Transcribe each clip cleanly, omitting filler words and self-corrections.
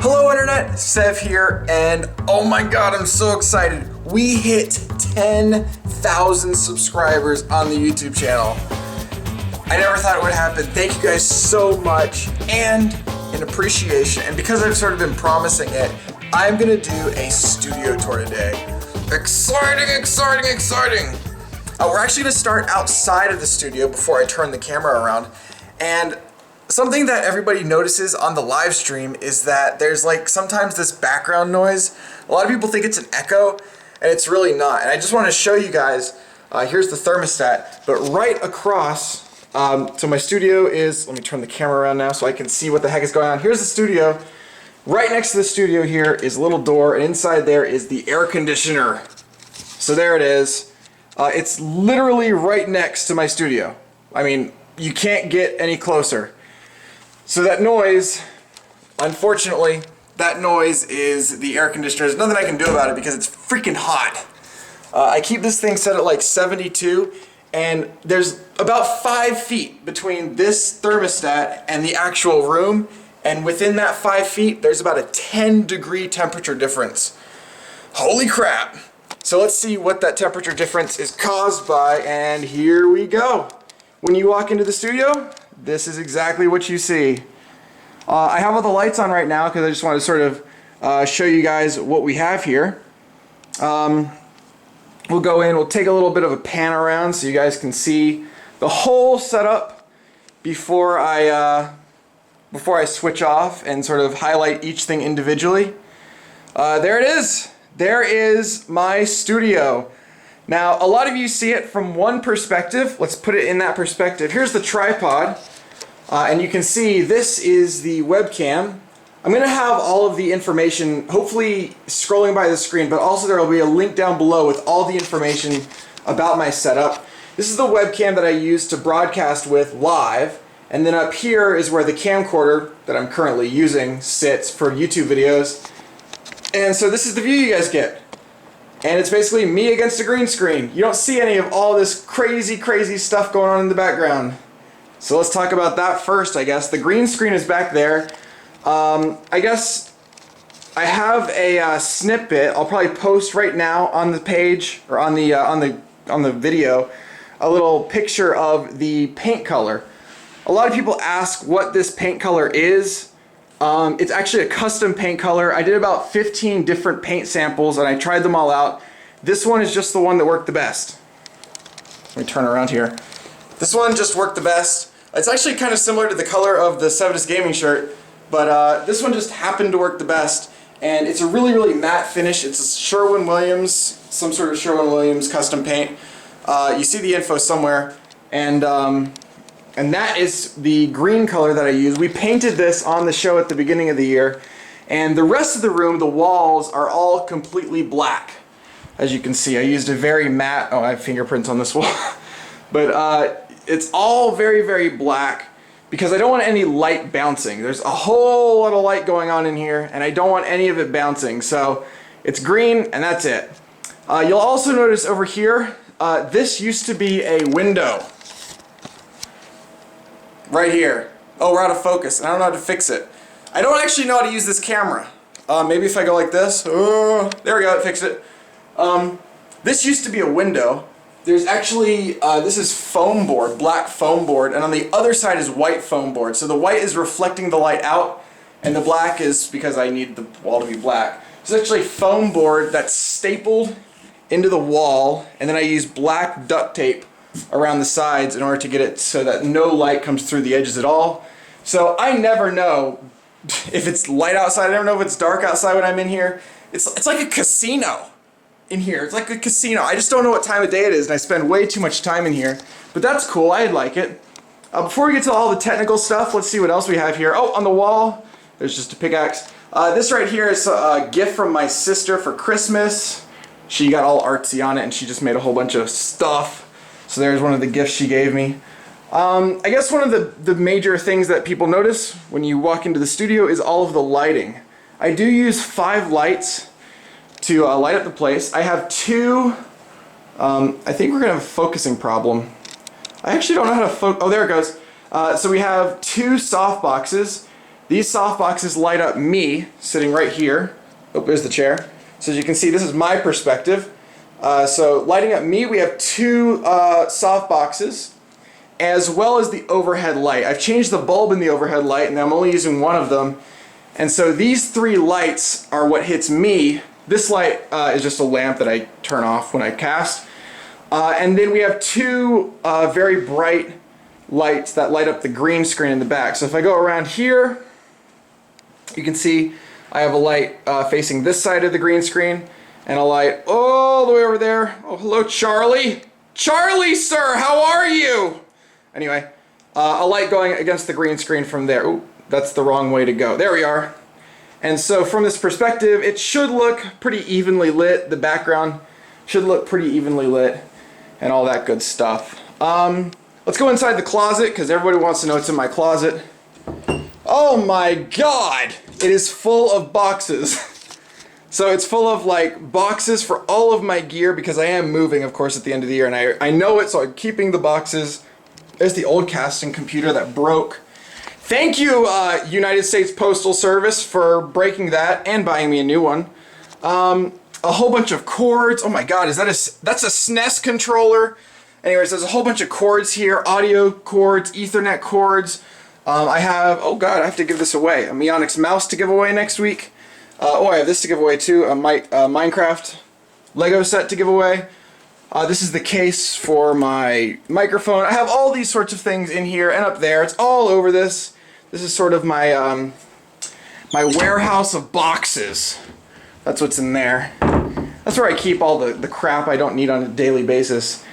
Hello Internet, Sev here, and oh my god, I'm so excited. We hit 10,000 subscribers on the YouTube channel. I never thought it would happen. Thank you guys so much, and in appreciation, and because I've sort of been promising it, I'm gonna do a studio tour today. Exciting, exciting, exciting! We're actually gonna start outside of the studio before I turn the camera around, and something that everybody notices on the live stream is that there's like sometimes this background noise. A lot of people think it's an echo, and it's really not. And I just want to show you guys, here's the thermostat, but right across, so my studio is, let me turn the camera around now so I can see what the heck is going on. Here's the studio. Right next to the studio here is a little door, and inside there is the air conditioner. So there it is. It's literally right next to my studio. I mean, you can't get any closer. So that noise, unfortunately, that noise is the air conditioner. There's nothing I can do about it because it's freaking hot. I keep this thing set at like 72, and there's about 5 feet between this thermostat and the actual room, and within that 5 feet, there's about a 10-degree temperature difference. Holy crap! So let's see what that temperature difference is caused by, and here we go. When you walk into the studio, this is exactly what you see. I have all the lights on right now because I just want to sort of show you guys what we have here. We'll go in, we'll take a little bit of a pan around so you guys can see the whole setup before I switch off and sort of highlight each thing individually. There it is. There is my studio. Now, a lot of you see it from one perspective. Let's put it in that perspective. Here's the tripod, and you can see this is the webcam. I'm going to have all of the information, hopefully scrolling by the screen, but also there will be a link down below with all the information about my setup. This is the webcam that I use to broadcast with live, and then up here is where the camcorder that I'm currently using sits for YouTube videos. And so this is the view you guys get. And it's basically me against a green screen. You don't see any of all this crazy, crazy stuff going on in the background. So let's talk about that first, I guess. The green screen is back there. I guess I have a snippet. I'll probably post right now on the page or on the video a little picture of the paint color. A lot of people ask what this paint color is. It's actually a custom paint color. I did about 15 different paint samples and I tried them all out. This one is just the one that worked the best. Let me turn around here. This one just worked the best. It's actually kind of similar to the color of the Sevadus gaming shirt, but this one just happened to work the best. And it's a really, really matte finish. It's a Sherwin-Williams, some sort of Sherwin-Williams custom paint. You see the info somewhere. And that is the green color that I use. We painted this on the show at the beginning of the year, and the rest of the room, the walls, are all completely black. As you can see, I used a very matte, oh, I have fingerprints on this wall, but it's all very, very black because I don't want any light bouncing. There's a whole lot of light going on in here, and I don't want any of it bouncing, so it's green, and that's it. You'll also notice over here, this used to be a window. Right here. Oh, we're out of focus. I don't know how to fix it. I don't actually know how to use this camera. Maybe if I go like this. Oh, there we go, it fixed it. This used to be a window. There's actually, this is foam board, black foam board, and on the other side is white foam board. So the white is reflecting the light out, and the black is because I need the wall to be black. It's actually foam board that's stapled into the wall, and then I use black duct tape around the sides in order to get it so that no light comes through the edges at all. So I never know if it's light outside. I never know if it's dark outside when I'm in here. It's like a casino in here. It's like a casino. I just don't know what time of day it is, and I spend way too much time in here. But that's cool. I like it. Before we get to all the technical stuff, let's see what else we have here. Oh, on the wall, there's just a pickaxe. This right here is a gift from my sister for Christmas. She got all artsy on it, and she just made a whole bunch of stuff. So there's one of the gifts she gave me. I guess one of the major things that people notice when you walk into the studio is all of the lighting. I do use 5 lights to light up the place. I have 2, I think we're going to have a focusing problem. I actually don't know how to focus. Oh, there it goes. So we have 2 soft boxes. These softboxes light up me sitting right here. Oh, there's the chair. So as you can see, this is my perspective. So lighting up me, we have two softboxes, as well as the overhead light. I've changed the bulb in the overhead light, and I'm only using one of them. And so these three lights are what hits me. This light is just a lamp that I turn off when I cast. And then we have two very bright lights that light up the green screen in the back. So if I go around here, you can see I have a light facing this side of the green screen, and a light all the way over there. Oh, hello, Charlie. Charlie, sir, how are you? Anyway, a light going against the green screen from there. Ooh, that's the wrong way to go. There we are. And so from this perspective, it should look pretty evenly lit. The background should look pretty evenly lit and all that good stuff. Let's go inside the closet because everybody wants to know what's in my closet. Oh my God, it is full of boxes. So it's full of like boxes for all of my gear because I am moving, of course, at the end of the year, and I know it, so I'm keeping the boxes. There's the old casting computer that broke. Thank you, United States Postal Service, for breaking that and buying me a new one. A whole bunch of cords. Oh my God, that's a SNES controller? Anyways, there's a whole bunch of cords here, audio cords, Ethernet cords. I have, oh God, I have to give this away. A Meonix mouse to give away next week. I have this to give away too, a Minecraft Lego set to give away. This is the case for my microphone. I have all these sorts of things in here and up there. It's all over this. This is sort of my my warehouse of boxes. That's what's in there. That's where I keep all the crap I don't need on a daily basis.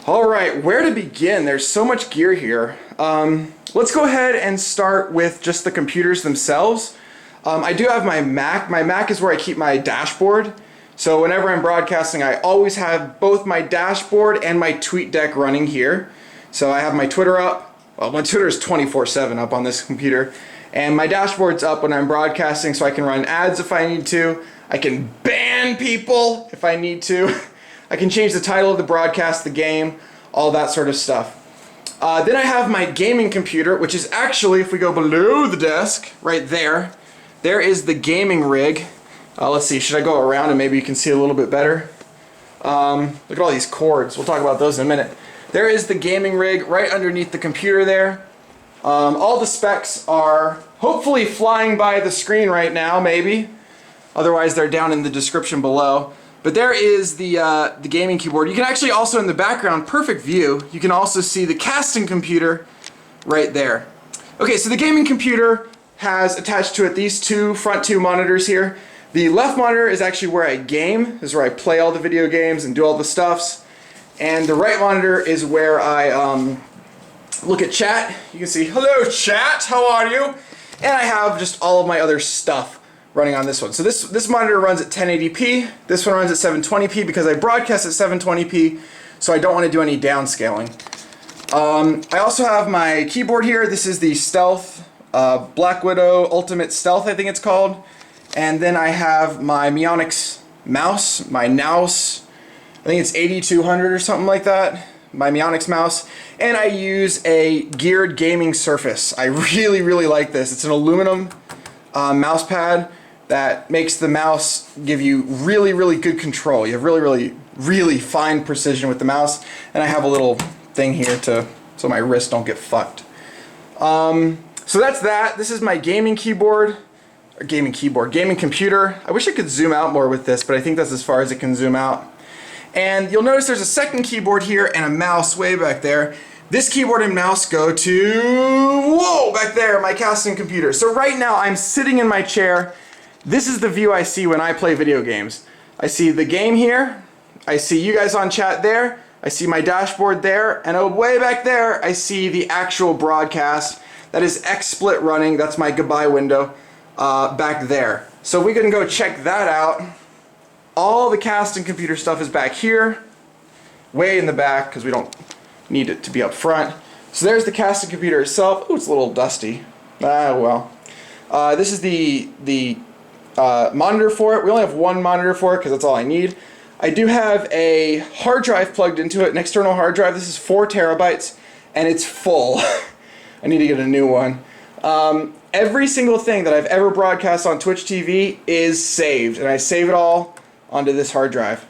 Alright, where to begin? There's so much gear here. Let's go ahead and start with just the computers themselves. I do have my Mac. My Mac is where I keep my dashboard. So whenever I'm broadcasting, I always have both my dashboard and my TweetDeck running here. So I have my Twitter up. Well, my Twitter is 24/7 up on this computer. And my dashboard's up when I'm broadcasting, so I can run ads if I need to. I can ban people if I need to. I can change the title of the broadcast, the game, all that sort of stuff. Then I have my gaming computer, which is actually, if we go below the desk, right there, there is the gaming rig. Let's see, should I go around and maybe you can see a little bit better? Look at all these cords. We'll talk about those in a minute. There is the gaming rig right underneath the computer there. All the specs are hopefully flying by the screen right now, maybe. Otherwise, they're down in the description below. But there is the gaming keyboard. You can actually also, in the background, perfect view, you can also see the casting computer right there. Okay, so the gaming computer has attached to it these front two monitors here. The left monitor is actually where I game. This is where I play all the video games and do all the stuffs. And the right monitor is where I look at chat. You can see, hello chat, how are you? And I have just all of my other stuff running on this one. So this monitor runs at 1080p. This one runs at 720p because I broadcast at 720p, so I don't want to do any downscaling. I also have my keyboard here. This is the Stealth Black Widow Ultimate Stealth, I think it's called. And then I have my Meonix mouse, my Naus, I think it's 8200 or something like that, my Meonix mouse. And I use a geared gaming surface. I really, really like this. It's an aluminum mouse pad that makes the mouse give you really, really good control. You have really, really, really fine precision with the mouse. And I have a little thing here so my wrists don't get fucked. So that's that. This is my gaming keyboard. Gaming computer. I wish I could zoom out more with this, but I think that's as far as it can zoom out. And you'll notice there's a second keyboard here and a mouse way back there. This keyboard and mouse go to, whoa, back there, my casting computer. So right now I'm sitting in my chair. This is the view I see when I play video games. I see the game here. I see you guys on chat there. I see my dashboard there. And way back there, I see the actual broadcast. That is XSplit running. That's my goodbye window. Back there. So we can go check that out. All the casting computer stuff is back here, way in the back because we don't need it to be up front. So there's the casting computer itself. Oh, it's a little dusty. Ah, well. This is the monitor for it. We only have one monitor for it because that's all I need. I do have a hard drive plugged into it, an external hard drive. This is 4 terabytes and it's full. I need to get a new one. every single thing that I've ever broadcast on Twitch TV is saved, and I save it all onto this hard drive.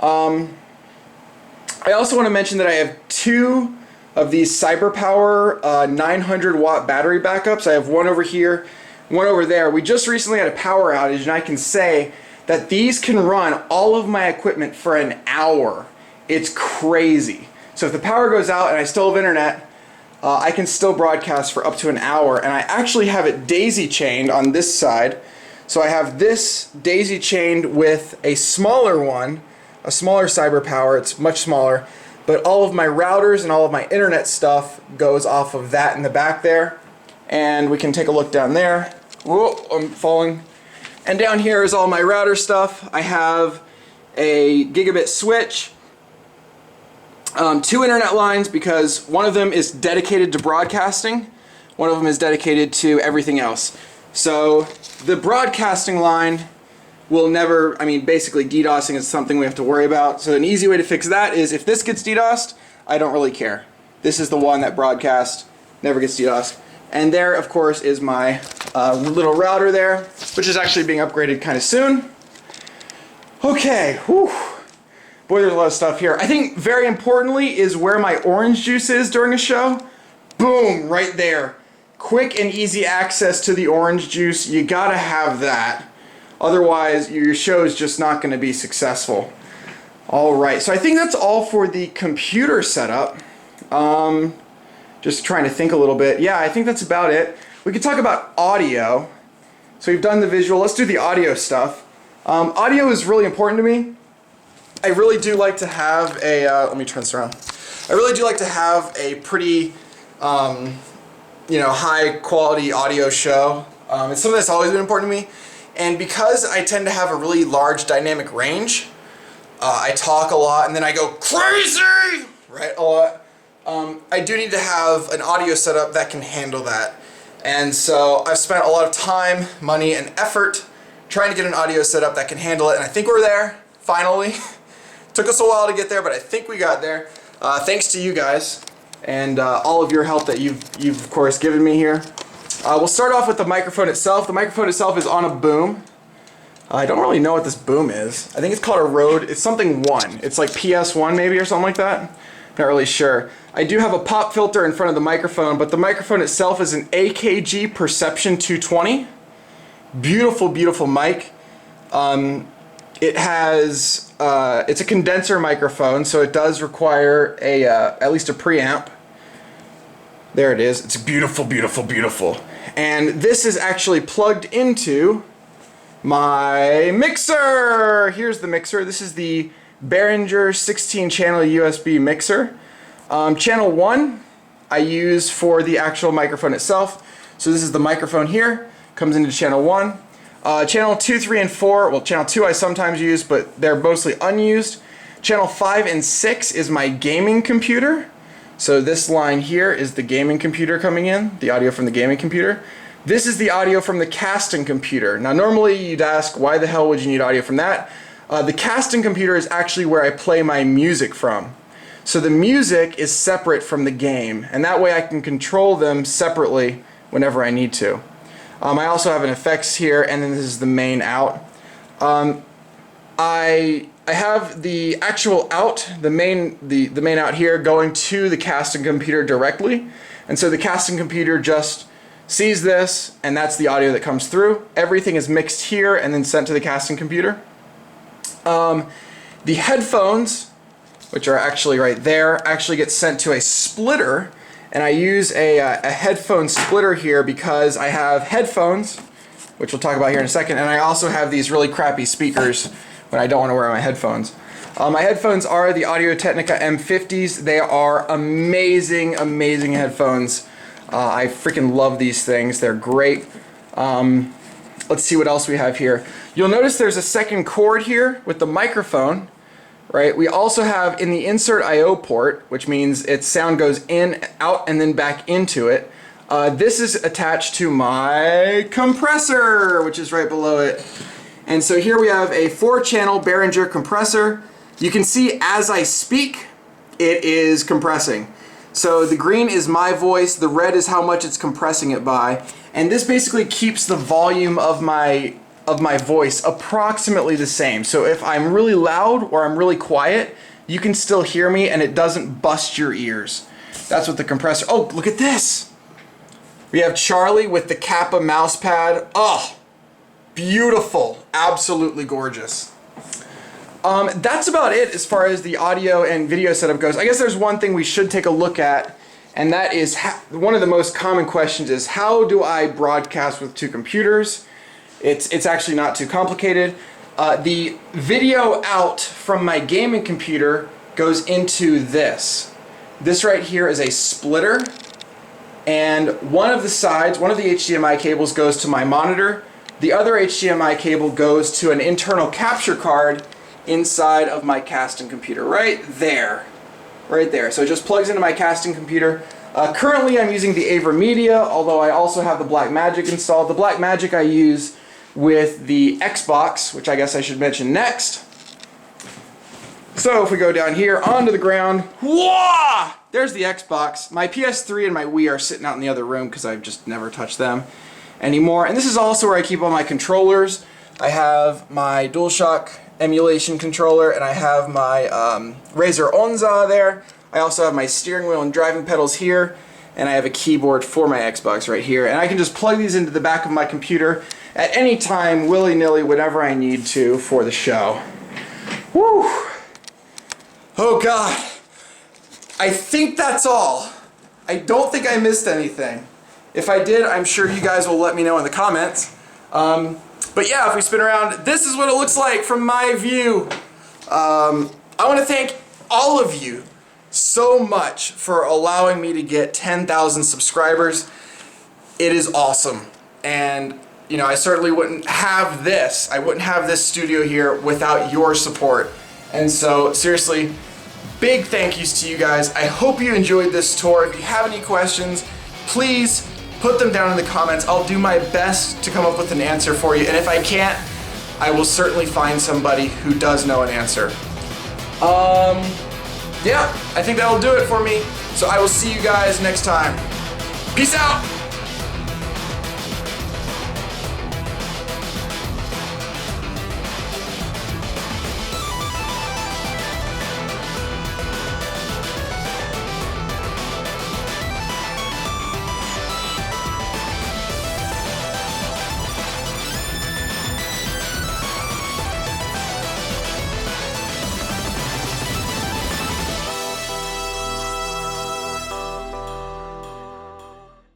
I also want to mention that I have 2 of these CyberPower 900 watt battery backups. I have one over here, one over there. We just recently had a power outage, and I can say that these can run all of my equipment for an hour. It's crazy. So if the power goes out and I still have internet, I can still broadcast for up to an hour, and I actually have it daisy chained on this side. So I have this daisy chained with a smaller one, a smaller CyberPower. It's much smaller, but all of my routers and all of my internet stuff goes off of that in the back there. And we can take a look down there. Whoa, I'm falling. And down here is all my router stuff. I have a gigabit switch, 2 internet lines, because one of them is dedicated to broadcasting, one of them is dedicated to everything else. So the broadcasting line will never, basically DDoSing is something we have to worry about. So an easy way to fix that is if this gets DDoSed, I don't really care. This is the one that broadcasts, never gets DDoSed. And there, of course, is my little router there, which is actually being upgraded kind of soon. Okay, whew. Boy, there's a lot of stuff here. I think very importantly is where my orange juice is during a show. Boom, right there. Quick and easy access to the orange juice. You gotta have that. Otherwise, your show is just not gonna be successful. All right, so I think that's all for the computer setup. Just trying to think a little bit. Yeah, I think that's about it. We could talk about audio. So we've done the visual. Let's do the audio stuff. Audio is really important to me. I really do like to have a, let me turn this around. I really do like to have a pretty, high quality audio show. It's something that's always been important to me. And because I tend to have a really large dynamic range, I talk a lot and then I go crazy, right, a lot. I do need to have an audio setup that can handle that. And so I've spent a lot of time, money, and effort trying to get an audio setup that can handle it, and I think we're there, finally. Took us a while to get there, but I think we got there. Thanks to you guys and all of your help that you've of course given me here. We'll start off with the microphone itself. The microphone itself is on a boom. I don't really know what this boom is. I think it's called a Rode. It's something 1. It's like PS1 maybe or something like that. Not really sure. I do have a pop filter in front of the microphone, but the microphone itself is an AKG Perception 220. Beautiful, beautiful mic. It has, it's a condenser microphone, so it does require a at least a preamp. There it is. It's beautiful, beautiful, beautiful. And this is actually plugged into my mixer. Here's the mixer. This is the Behringer 16-channel USB mixer. Channel 1 I use for the actual microphone itself. So this is the microphone here. Comes into channel 1. Channel 2, 3, and 4, well, channel 2 I sometimes use, but they're mostly unused. Channel 5 and 6 is my gaming computer. So this line here is the gaming computer coming in, the audio from the gaming computer. This is the audio from the casting computer. Now normally you'd ask, why the hell would you need audio from that? The casting computer is actually where I play my music from. So the music is separate from the game, and that way I can control them separately whenever I need to. I also have an effects here, and then this is the main out. I have the actual out, the main out here going to the casting computer directly, and so the casting computer just sees this, and that's the audio that comes through. Everything is mixed here and then sent to the casting computer. The headphones, which are actually right there, actually get sent to a splitter, and I use a headphone splitter here because I have headphones, which we'll talk about here in a second, and I also have these really crappy speakers when I don't want to wear my headphones. My headphones are the Audio-Technica M50s. They are amazing, amazing headphones. I freaking love these things. They're great. Let's see what else we have here. You'll notice there's a second cord here with the microphone, right? We also have in the insert I/O port, which means its sound goes in, out, and then back into it. This is attached to my compressor, which is right below it. And so here we have a 4-channel Behringer compressor. You can see as I speak, it is compressing. So the green is my voice, the red is how much it's compressing it by, and this basically keeps the volume of my voice approximately the same. So if I'm really loud or I'm really quiet, you can still hear me and it doesn't bust your ears. That's what the compressor. Oh, look at this. We have Charlie with the Kappa mouse pad. Oh, beautiful. Absolutely gorgeous. That's about it as far as the audio and video setup goes. I guess there's one thing we should take a look at, and that is one of the most common questions is, how do I broadcast with two computers? It's actually not too complicated. The video out from my gaming computer goes into this. This right here is a splitter, and one of the sides, one of the HDMI cables goes to my monitor. The other HDMI cable goes to an internal capture card inside of my casting computer, right there. Right there. So it just plugs into my casting computer. Currently I'm using the AverMedia, although I also have the Blackmagic installed. The Blackmagic I use with the Xbox, which I guess I should mention next. So if we go down here onto the ground, whoa! There's the Xbox. My PS3 and my Wii are sitting out in the other room because I've just never touched them anymore. And this is also where I keep all my controllers. I have my DualShock emulation controller, and I have my Razer Onza there. I also have my steering wheel and driving pedals here, and I have a keyboard for my Xbox right here. And I can just plug these into the back of my computer at any time, willy-nilly, whenever I need to for the show. Woo! Oh God. I think that's all. I don't think I missed anything. If I did, I'm sure you guys will let me know in the comments. But yeah, if we spin around, this is what it looks like from my view. I want to thank all of you so much for allowing me to get 10,000 subscribers. It is awesome. And you know, I certainly wouldn't have this. I wouldn't have this studio here without your support. And so, seriously, big thank yous to you guys. I hope you enjoyed this tour. If you have any questions, please put them down in the comments. I'll do my best to come up with an answer for you. And if I can't, I will certainly find somebody who does know an answer. Yeah, I think that'll do it for me. So I will see you guys next time. Peace out!